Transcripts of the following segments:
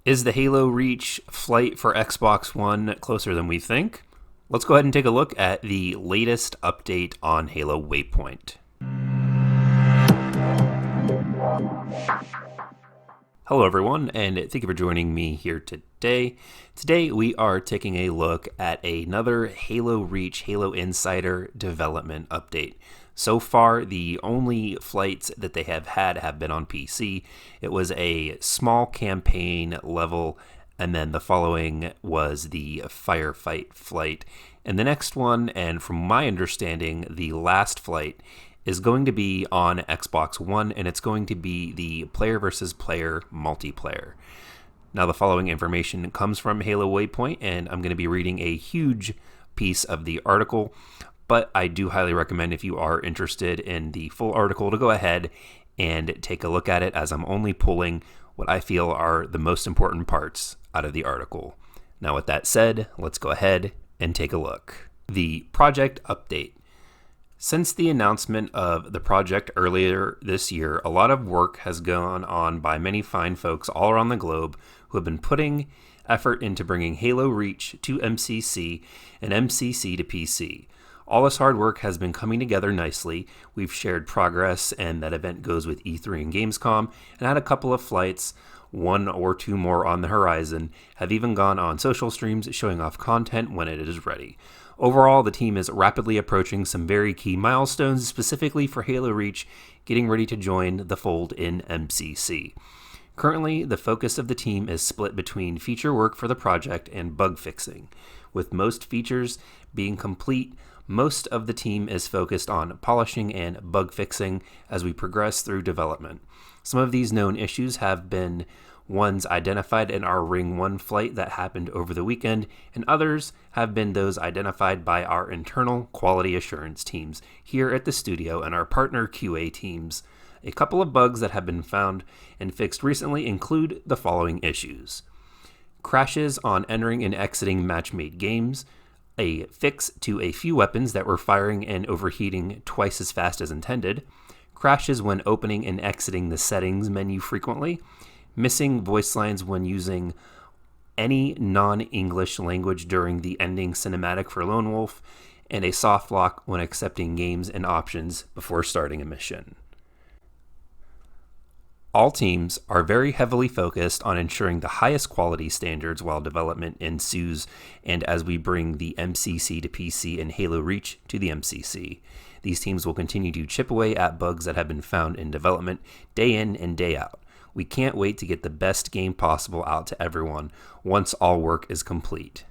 Is the Halo Reach flight for Xbox One closer than we think? Let's go ahead and take a look at the latest update on Halo Waypoint. Hello everyone, and thank you for joining me here today. Today we are taking a look at another Halo Reach, Halo Insider development update. So far, the only flights that they have had have been on PC. It was a small campaign level, and then the following was the firefight flight. And the next one, and from my understanding, the last flight, is going to be on Xbox One, and it's going to be the player versus player multiplayer. Now, the following information comes from Halo Waypoint, and I'm going to be reading a huge piece of the article, but I do highly recommend, if you are interested in the full article, to go ahead and take a look at it, as I'm only pulling what I feel are the most important parts out of the article. Now, with that said, let's go ahead and take a look. The project update. Since the announcement of the project earlier this year, a lot of work has gone on by many fine folks all around the globe who have been putting effort into bringing Halo Reach to MCC and MCC to PC. All this hard work has been coming together nicely. We've shared progress, and that event goes with E3 and Gamescom, and had a couple of flights, one or two more on the horizon, have even gone on social streams showing off content when it is ready. Overall, the team is rapidly approaching some very key milestones, specifically for Halo Reach, getting ready to join the fold in MCC. Currently, the focus of the team is split between feature work for the project and bug fixing. With most features being complete, most of the team is focused on polishing and bug fixing as we progress through development. Some of these known issues have been ones identified in our Ring 1 flight that happened over the weekend, and others have been those identified by our internal quality assurance teams here at the studio and our partner QA teams. A couple of bugs that have been found and fixed recently include the following issues: crashes on entering and exiting match-made games, a fix to a few weapons that were firing and overheating twice as fast as intended, crashes when opening and exiting the settings menu frequently, missing voice lines when using any non-English language during the ending cinematic for Lone Wolf, and a soft lock when accepting games and options before starting a mission. All teams are very heavily focused on ensuring the highest quality standards while development ensues, and as we bring the MCC to PC and Halo Reach to the MCC. These teams will continue to chip away at bugs that have been found in development day in and day out. We can't wait to get the best game possible out to everyone once all work is complete.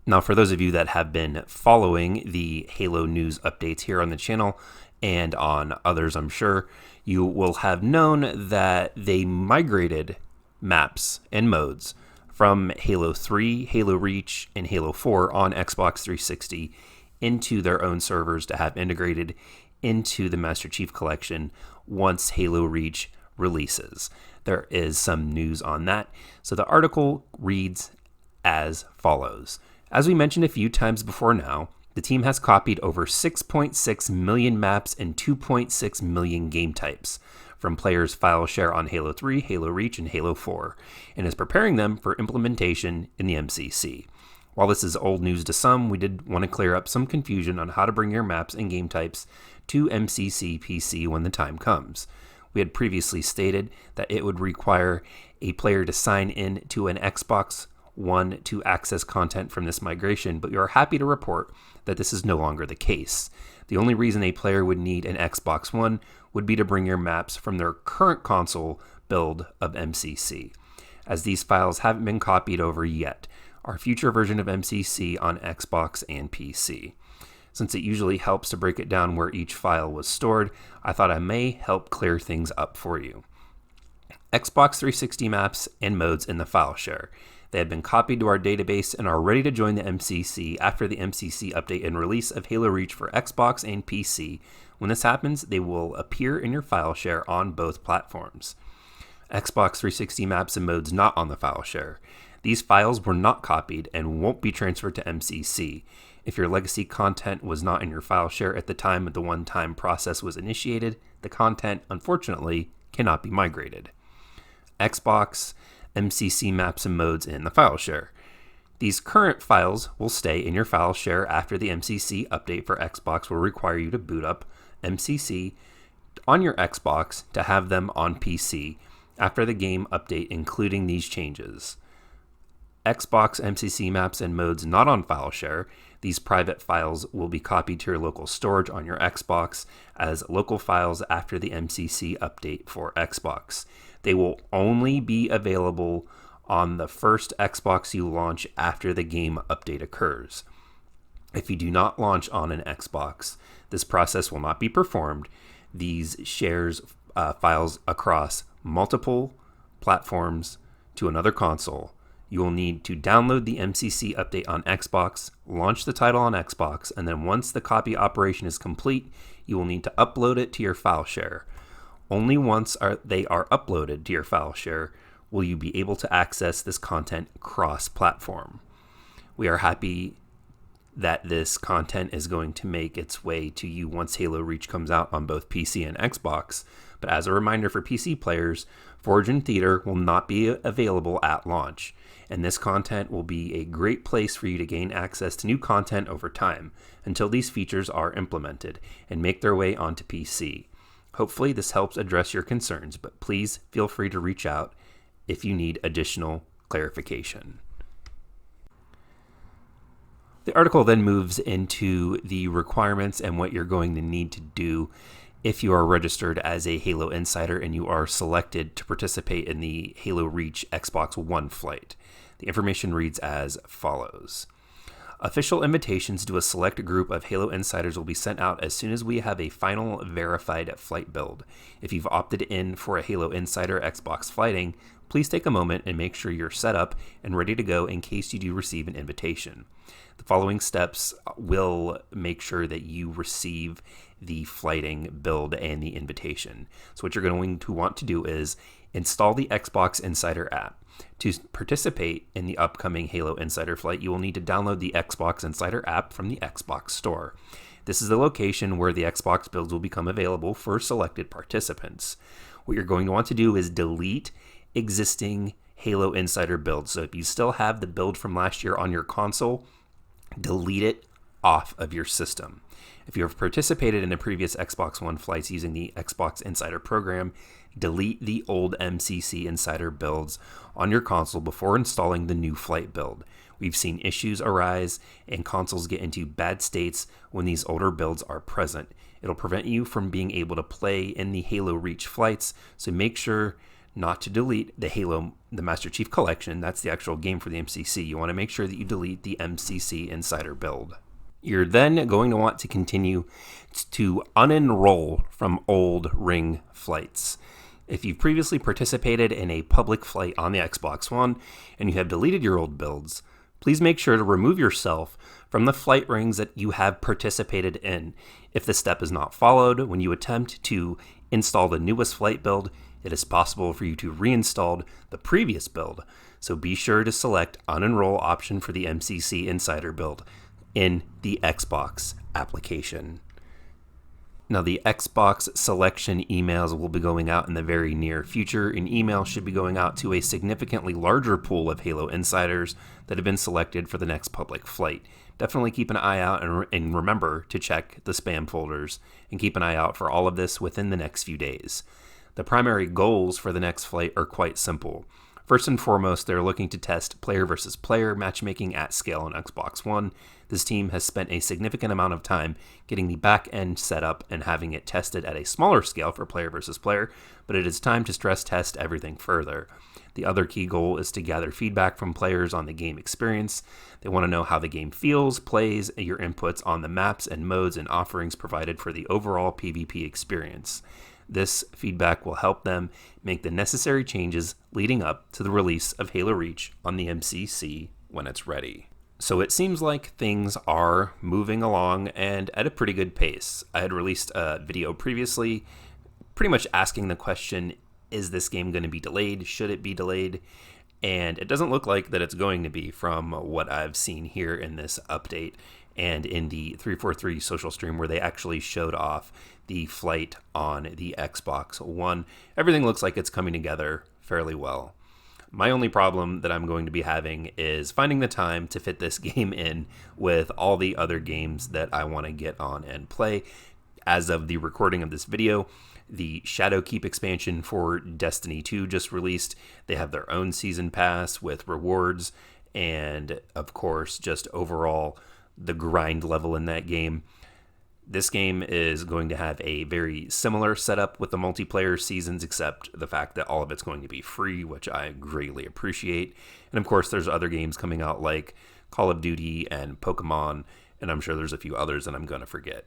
Now, for those of you that have been following the Halo news updates here on the channel and on others, I'm sure, you will have known that they migrated maps and modes from Halo 3, Halo Reach, and Halo 4 on Xbox 360 into their own servers to have integrated into the Master Chief Collection once Halo Reach releases. There is some news on that. So the article reads as follows. As we mentioned a few times before now, the team has copied over 6.6 million maps and 2.6 million game types from players' file share on Halo 3, Halo Reach, and Halo 4, and is preparing them for implementation in the MCC. While this is old news to some, we did want to clear up some confusion on how to bring your maps and game types to MCC PC when the time comes. We had previously stated that it would require a player to sign in to an Xbox One to access content from this migration, but we are happy to report that this is no longer the case. The only reason a player would need an Xbox One would be to bring your maps from their current console build of MCC, as these files haven't been copied over yet. Our future version of MCC on Xbox and PC. Since it usually helps to break it down where each file was stored, I thought I may help clear things up for you. Xbox 360 maps and modes in the file share. They have been copied to our database and are ready to join the MCC after the MCC update and release of Halo Reach for Xbox and PC. When this happens, they will appear in your file share on both platforms. Xbox 360 maps and modes not on the file share. These files were not copied and won't be transferred to MCC. If your legacy content was not in your file share at the time the one-time process was initiated, the content, unfortunately, cannot be migrated. Xbox MCC maps and modes in the file share. These current files will stay in your file share after the MCC update for Xbox will require you to boot up MCC on your Xbox to have them on PC after the game update, including these changes. Xbox MCC maps and modes not on file share. These private files will be copied to your local storage on your Xbox as local files after the MCC update for Xbox. They will only be available on the first Xbox you launch after the game update occurs. If you do not launch on an Xbox, this process will not be performed. These shares files across multiple platforms to another console. You will need to download the MCC update on Xbox, launch the title on Xbox, and then once the copy operation is complete, you will need to upload it to your file share. Only once they are uploaded to your file share will you be able to access this content cross-platform. We are happy that this content is going to make its way to you once Halo Reach comes out on both PC and Xbox, but as a reminder for PC players, Forge and Theater will not be available at launch, and this content will be a great place for you to gain access to new content over time until these features are implemented and make their way onto PC. Hopefully this helps address your concerns, but please feel free to reach out if you need additional clarification. The article then moves into the requirements and what you're going to need to do if you are registered as a Halo Insider and you are selected to participate in the Halo Reach Xbox One flight. The information reads as follows. Official invitations to a select group of Halo Insiders will be sent out as soon as we have a final verified flight build. If you've opted in for a Halo Insider Xbox flighting, please take a moment and make sure you're set up and ready to go in case you do receive an invitation. The following steps will make sure that you receive the flighting build and the invitation. So what you're going to want to do is install the Xbox Insider app. To participate in the upcoming Halo Insider flight, you will need to download the Xbox Insider app from the Xbox Store. This is the location where the Xbox builds will become available for selected participants. What you're going to want to do is delete existing Halo Insider builds. So if you still have the build from last year on your console, delete it off of your system. If you have participated in the previous Xbox One flights using the Xbox Insider program, delete the old MCC Insider builds on your console before installing the new flight build. We've seen issues arise and consoles get into bad states when these older builds are present. It'll prevent you from being able to play in the Halo Reach flights, so make sure not to delete the Master Chief Collection. That's the actual game for the MCC. You want to make sure that you delete the MCC Insider build. You're then going to want to continue to unenroll from old Ring flights. If you've previously participated in a public flight on the Xbox One and you have deleted your old builds, please make sure to remove yourself from the flight rings that you have participated in. If this step is not followed, when you attempt to install the newest flight build, it is possible for you to reinstall the previous build. So be sure to select Unenroll option for the MCC Insider build in the Xbox application. Now, the Xbox selection emails will be going out in the very near future. An email should be going out to a significantly larger pool of Halo Insiders that have been selected for the next public flight. Definitely keep an eye out and remember to check the spam folders and keep an eye out for all of this within the next few days. The primary goals for the next flight are quite simple. First and foremost, they're looking to test player versus player matchmaking at scale on Xbox One. This team has spent a significant amount of time getting the back end set up and having it tested at a smaller scale for player versus player, but it is time to stress test everything further. The other key goal is to gather feedback from players on the game experience. They want to know how the game feels, plays, your inputs on the maps and modes and offerings provided for the overall PvP experience. This feedback will help them make the necessary changes leading up to the release of Halo Reach on the MCC when it's ready. So it seems like things are moving along and at a pretty good pace. I had released a video previously pretty much asking the question, is this game going to be delayed? Should it be delayed? And it doesn't look like that it's going to be from what I've seen here in this update and in the 343 social stream where they actually showed off the flight on the Xbox One. Everything looks like it's coming together fairly well. My only problem that I'm going to be having is finding the time to fit this game in with all the other games that I want to get on and play. As of the recording of this video, the Shadowkeep expansion for Destiny 2 just released. They have their own season pass with rewards and, of course, just overall the grind level in that game. This game is going to have a very similar setup with the multiplayer seasons, except the fact that all of it's going to be free, which I greatly appreciate. And of course, there's other games coming out like Call of Duty and Pokemon, and I'm sure there's a few others that I'm going to forget.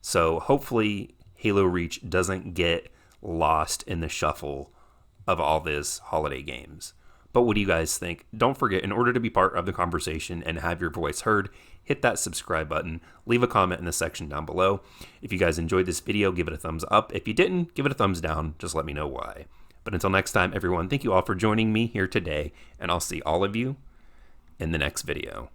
So hopefully Halo Reach doesn't get lost in the shuffle of all these holiday games. But what do you guys think? Don't forget, in order to be part of the conversation and have your voice heard, hit that subscribe button, leave a comment in the section down below. If you guys enjoyed this video, give it a thumbs up. If you didn't, give it a thumbs down. Just let me know why. But until next time, everyone, thank you all for joining me here today, and I'll see all of you in the next video.